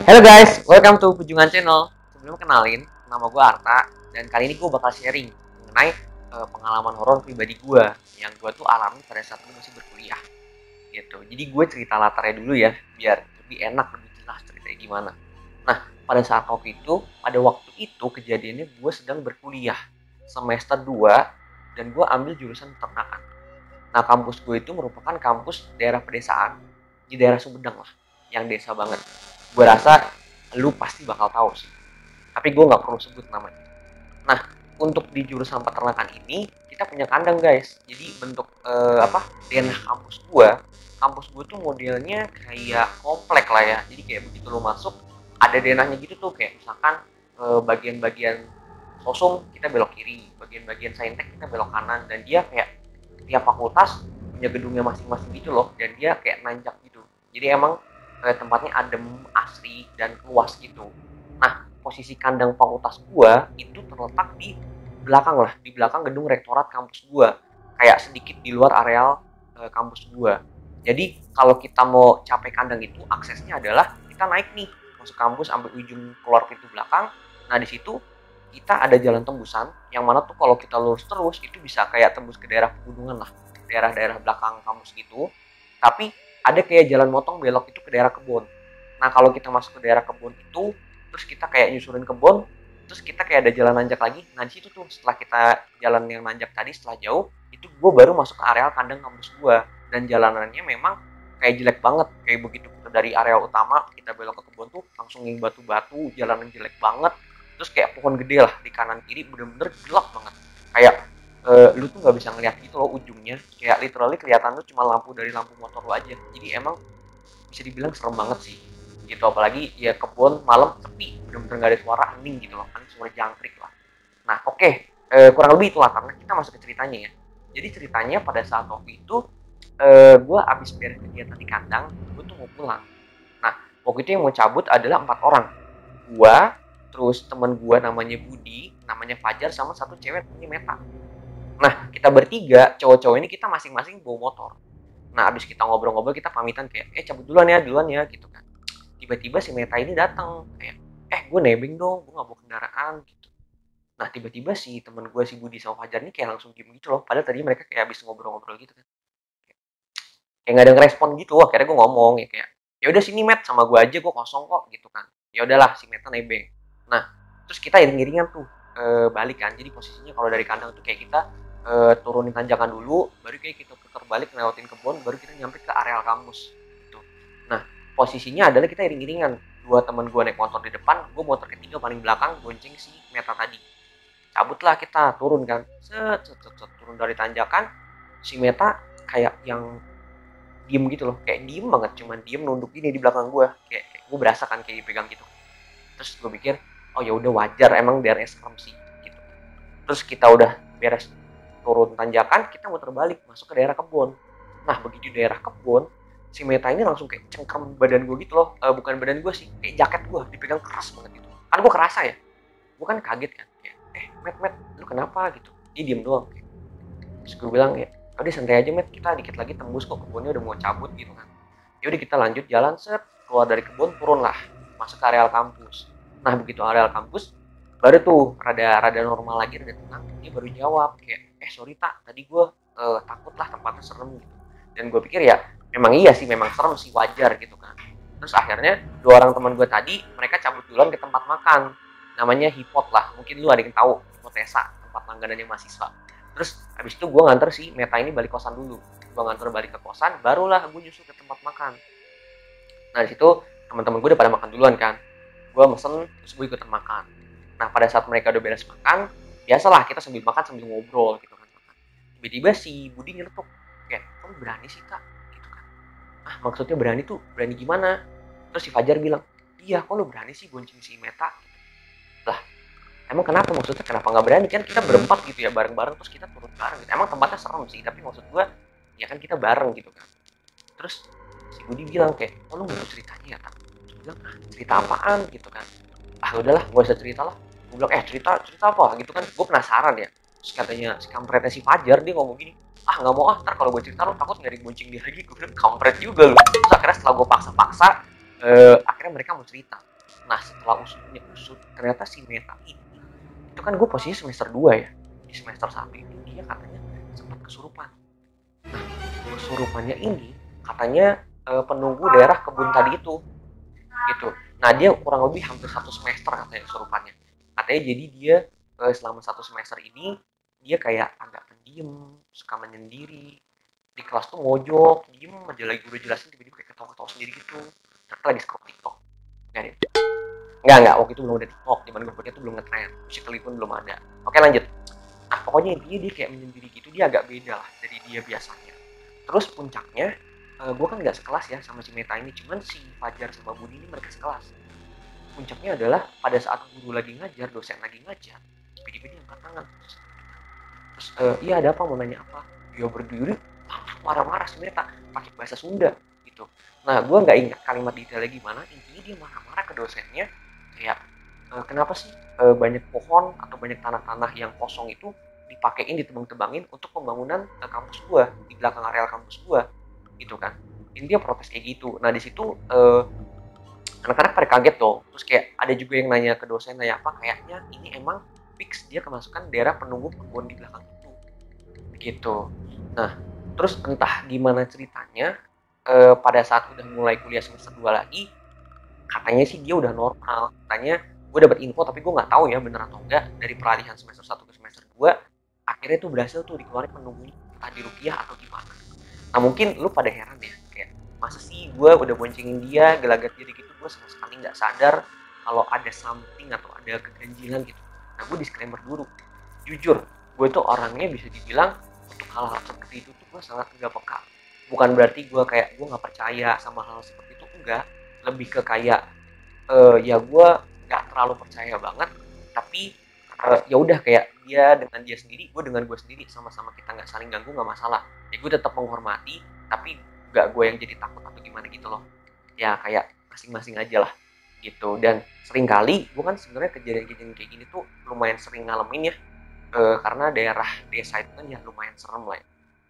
Halo guys, welcome to Pujungan Channel. Sebelum kenalin, nama gue Arta dan kali ini gue bakal sharing mengenai pengalaman horor pribadi gue yang gue tuh alami pada saat gue masih berkuliah. Gitu. Jadi gue cerita latarnya dulu ya, biar lebih enak, lebih jelas ceritanya gimana. Nah, pada waktu itu kejadiannya gue sedang berkuliah semester 2 dan gue ambil jurusan peternakan. Nah, kampus gue itu merupakan kampus daerah pedesaan di daerah Sumedang lah, yang desa banget. Gue rasa lu pasti bakal tahu sih, tapi gue nggak perlu sebut namanya. Nah, untuk di jurusan peternakan ini kita punya kandang guys. Jadi bentuk denah kampus gue tuh modelnya kayak komplek lah ya. Jadi kayak begitu lu masuk ada denahnya gitu tuh, kayak misalkan bagian-bagian sosum kita belok kiri, bagian-bagian saintek kita belok kanan, dan dia kayak tiap fakultas punya gedungnya masing-masing gitu loh, dan dia kayak nanjak gitu. Jadi emang tempatnya adem, asri, dan luas gitu. Nah, posisi kandang fakultas gua itu terletak di belakang lah, di belakang gedung rektorat kampus gua, kayak sedikit di luar areal kampus gua. Jadi kalau kita mau capai kandang itu, aksesnya adalah kita naik nih masuk kampus ambil ujung keluar pintu belakang. Nah, di situ kita ada jalan tembusan yang mana tuh kalau kita lurus terus itu bisa kayak tembus ke daerah pegunungan lah, daerah-daerah belakang kampus gitu. Tapi ada kayak jalan motong belok itu ke daerah kebun. Nah, kalau kita masuk ke daerah kebun itu, terus kita kayak nyusurin kebun, terus kita kayak ada jalan nanjak lagi. Nah, di situ tuh setelah kita jalan yang nanjak tadi, setelah jauh, itu gue baru masuk ke areal kandang kampus gue. Dan jalanannya memang kayak jelek banget. Kayak begitu kita dari area utama, kita belok ke kebun tuh langsung yang batu-batu, jalanan jelek banget. Terus kayak pohon gede lah di kanan kiri, bener-bener gelap banget. Kayak lu tuh nggak bisa ngeliat gitu loh ujungnya, kayak literally kelihatan tuh cuma lampu dari lampu motor lu aja. Jadi emang bisa dibilang serem banget sih gitu, apalagi ya kebun malam sepi, bener-bener nggak ada suara, hening gitu loh kan, suara jangkrik lah. Nah, oke, kurang lebih itulah, karena kita masuk ke ceritanya ya. Jadi ceritanya pada saat waktu itu gue abis beres kegiatan di kandang, gue tuh mau pulang. Nah, waktu itu yang mau cabut adalah 4 orang. Gue, terus teman gue namanya Budi, namanya Fajar, sama satu cewek namanya Meta. Nah, kita bertiga, cowok-cowok ini kita masing-masing bawa motor. Nah, abis kita ngobrol-ngobrol, kita pamitan kayak, cabut duluan ya, gitu kan. Tiba-tiba si Meta ini datang, kayak, gue nebeng dong, gue gak bawa kendaraan, gitu. Nah, tiba-tiba si temen gue, si Budi sama Fajar ini kayak langsung diem gitu loh, padahal tadi mereka kayak abis ngobrol-ngobrol gitu kan. Kayak gak ada ngerespon gitu, akhirnya gue ngomong, ya kayak, ya udah sini Met, sama gue aja, gue kosong kok, gitu kan. Ya udahlah, si Meta nebeng. Nah, terus kita iring-iringan tuh, balik kan. Jadi posisinya kalau dari kandang tuh kayak kita turunin tanjakan dulu, baru kayak kita putar balik ngelewatin kebun, baru kita nyampe ke areal kampus gitu. Nah, posisinya adalah kita iring-iringan, dua teman gue naik motor di depan, gue motor ketiga paling belakang bonceng si Meta tadi. Cabutlah kita, turun kan, set, set, set, set, turun dari tanjakan. Si Meta kayak yang diem gitu loh, kayak diem banget, cuman diem nunduk gini di belakang gue, kayak gue berasa kan kayak dipegang gitu. Terus gue pikir, oh ya udah wajar, emang daerahnya serem sih gitu. Terus kita udah beres turun tanjakan, kita muter balik masuk ke daerah kebun. Nah, begitu daerah kebun, si Meta ini langsung kayak cengkram badan gue gitu loh. Bukan badan gue sih, kayak jaket gue dipegang keras banget gitu. Kan gue kerasa ya, gue kan kaget kan, kayak, Met, lu kenapa gitu. Dia diem doang kayak. Terus gue bilang ya, udah santai aja Met, kita dikit lagi tembus kok, kebunnya udah mau cabut gitu kan. Ya udah kita lanjut jalan, set, keluar dari kebun, turun lah masuk ke areal kampus. Nah, begitu areal kampus, baru tuh rada normal lagi, rada tenang. Dia baru jawab kayak, sorry tak, tadi gue takut lah, tempatnya serem gitu. Dan gue pikir ya memang iya sih, memang serem sih, wajar gitu kan. Terus akhirnya 2 orang teman gue tadi, mereka cabut duluan ke tempat makan, namanya Hipot lah, mungkin lu ada yang tahu, Hipotesa, tempat langganannya mahasiswa. Terus habis itu gue nganter si Meta ini balik kosan dulu, gue nganter balik ke kosan, barulah gue nyusul ke tempat makan. Nah, di situ teman-teman gue udah pada makan duluan kan, gue mesen, terus gue ikutan makan. Nah, pada saat mereka udah beres makan, biasalah kita sambil makan sambil ngobrol gitu kan. Tiba-tiba si Budi nyeletuk, kayak, kamu berani sih kak? Gitu kan. Ah, maksudnya berani tuh, berani gimana? Terus si Fajar bilang, iya kok lo berani sih bonceng si Meta? Lah, emang kenapa, maksudnya kenapa nggak berani? Kan kita berempat gitu ya, bareng-bareng, terus kita turun bareng gitu. Emang tempatnya serem sih, tapi maksud gue, ya kan kita bareng gitu kan. Terus si Budi bilang kayak, oh lu nggak tahu ceritanya ya tak? Gue bilang, cerita apaan gitu kan. Ah udahlah, gue usah cerita lah. Gue bilang, cerita apa gitu kan. Gue penasaran ya. Terus katanya si kampretnya si Fajar, dia ngomong gini, ah nggak mau ah, ntar kalau gue cerita lo takut nggak dibonceng dia lagi. Gue bilang, kampret juga lu. Terus akhirnya setelah gue paksa-paksa, akhirnya mereka mau cerita. Nah setelah usut ternyata si Meta ini, itu kan gue posisi semester 2 ya, di semester 1 itu dia katanya sempat kesurupan. Nah kesurupannya ini katanya penunggu daerah kebun tadi itu gitu. Nah dia kurang lebih hampir 1 semester katanya kesurupannya. Katanya jadi dia selama 1 semester ini dia kayak agak pendiam, suka menyendiri, di kelas tuh mojok, diem aja lagi udah jelasin tiba-tiba kayak ketawa-ketawa sendiri gitu. Ternyata lagi scroll TikTok. Nggak deh. Nggak, waktu itu belum ada TikTok, zaman gue pakai itu belum ngetren, Musical.ly pun belum ada. Oke lanjut. Nah pokoknya intinya dia kayak menyendiri gitu, dia agak beda lah dari dia biasanya. Terus puncaknya, gue kan nggak sekelas ya sama si Meta ini, cuman si Fajar sama Budi ini mereka sekelas. Puncaknya adalah pada saat guru lagi ngajar, dosen lagi ngajar, tiba-tiba dia angkat tangan. Terus, iya ada apa, mau nanya apa? Dia berdiri, marah-marah si Meta, pakai bahasa Sunda gitu. Nah, gue nggak ingat kalimat detailnya gimana, intinya dia marah-marah ke dosennya, kayak, kenapa sih banyak pohon atau banyak tanah-tanah yang kosong itu dipakein, ditebang-tebangin untuk pembangunan kampus gue, di belakang areal kampus gue, gitu kan. Intinya protes kayak gitu. Nah, di situ anak-anak pada kaget dong. Terus kayak ada juga yang nanya ke dosen, nanya apa, kayaknya ini emang fix dia kemasukan daerah penunggu kebun di belakang itu gitu. Nah terus entah gimana ceritanya, pada saat udah mulai kuliah semester 2 lagi, katanya sih dia udah normal. Katanya gue dapat info tapi gue nggak tahu ya bener atau enggak, dari peralihan semester 1 ke semester 2 akhirnya tuh berhasil tuh dikeluarin penunggunya entah di rupiah atau gimana. Nah mungkin lu pada heran ya, kayak masa sih gue udah boncengin dia, gelagat diri gitu, gue sama sekali nggak sadar kalau ada something atau ada keganjilan gitu. Nah gue disclaimer dulu, jujur gue tuh orangnya bisa dibilang untuk hal-hal seperti itu tuh gue sangat nggak peka. Bukan berarti gue kayak gue nggak percaya sama hal seperti itu, enggak. Lebih ke kayak ya gue nggak terlalu percaya banget, tapi ya udah kayak dia dengan dia sendiri, gue dengan gue sendiri, sama-sama kita nggak saling ganggu nggak masalah. Ya gue tetap menghormati, tapi nggak gue yang jadi takut atau gimana gitu loh. Ya kayak masing-masing aja lah gitu. Dan seringkali gue kan sebenarnya kejadian-kejadian kayak gini tuh lumayan sering ngalamin ya, karena daerah desa itu kan ya lumayan serem lah ya.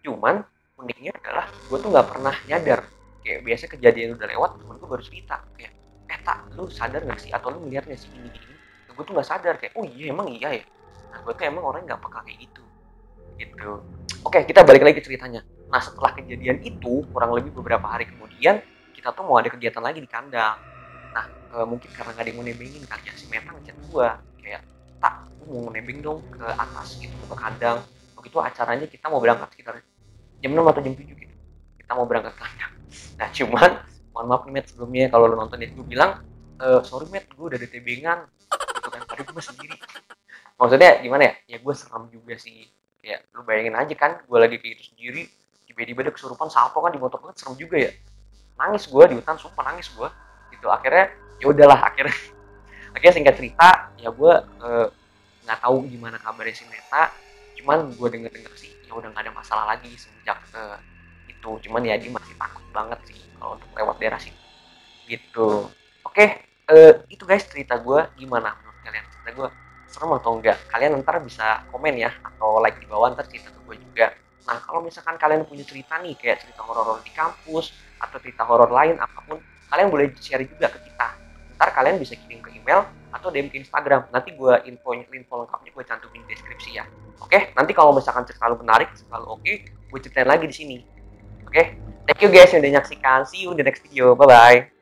Cuman uniknya adalah gue tuh nggak pernah nyadar, kayak biasa kejadian udah lewat temen gue baru cerita kayak, tak lu sadar nggak sih atau lu ngeliat nggak sih ini gini. Gue tuh nggak sadar kayak, oh iya emang iya ya. Nah gue tuh emang orang nggak peka kayak gitu gitu. Oke kita balik lagi ke ceritanya. Nah setelah kejadian itu kurang lebih beberapa hari kemudian, kita tuh mau ada kegiatan lagi di kandang. Nah mungkin karena nggak ada yang mau nebengin kali ya, si Meta ngechat gue kayak, tak gue mau nebeng dong ke atas gitu, ke kandang. Begitu acaranya kita mau berangkat sekitar jam 6 atau jam 7 gitu, kita mau berangkat ke kandang. Nah cuman mohon maaf nih Matt, sebelumnya kalau lo nonton ya, gue bilang, sorry Matt gue udah ada tebengan gitu kan, tadi gue sendiri. Maksudnya gimana ya, ya gue serem juga sih. Ya lu bayangin aja kan, gue lagi kayak gitu sendiri, tiba-tiba ada kesurupan salto kan di motor banget, serem juga ya. Nangis gue di hutan, sumpah nangis gue gitu. Akhirnya ya udahlah, akhirnya singkat cerita ya gue nggak tahu gimana kabarnya si Meta. Cuman gue denger sih ya udah nggak ada masalah lagi semenjak itu. Cuman ya dia masih takut banget sih kalau untuk lewat daerah sini gitu. Oke, itu guys cerita gue. Gimana menurut kalian, cerita gue serem atau enggak? Kalian ntar bisa komen ya atau like di bawah, ntar cerita ke gue juga. Nah kalau misalkan kalian punya cerita nih, kayak cerita horor di kampus atau cerita horor lain apapun, kalian boleh share juga ke kita. Ntar kalian bisa kirim ke email atau DM ke Instagram. Nanti gue info lengkapnya gue cantumin di deskripsi ya. Oke, nanti kalau misalkan cerita lu menarik, cerita lu oke, gue ceritain lagi di sini. Oke, thank you guys yang udah nyaksikan. See you in the next video. Bye bye.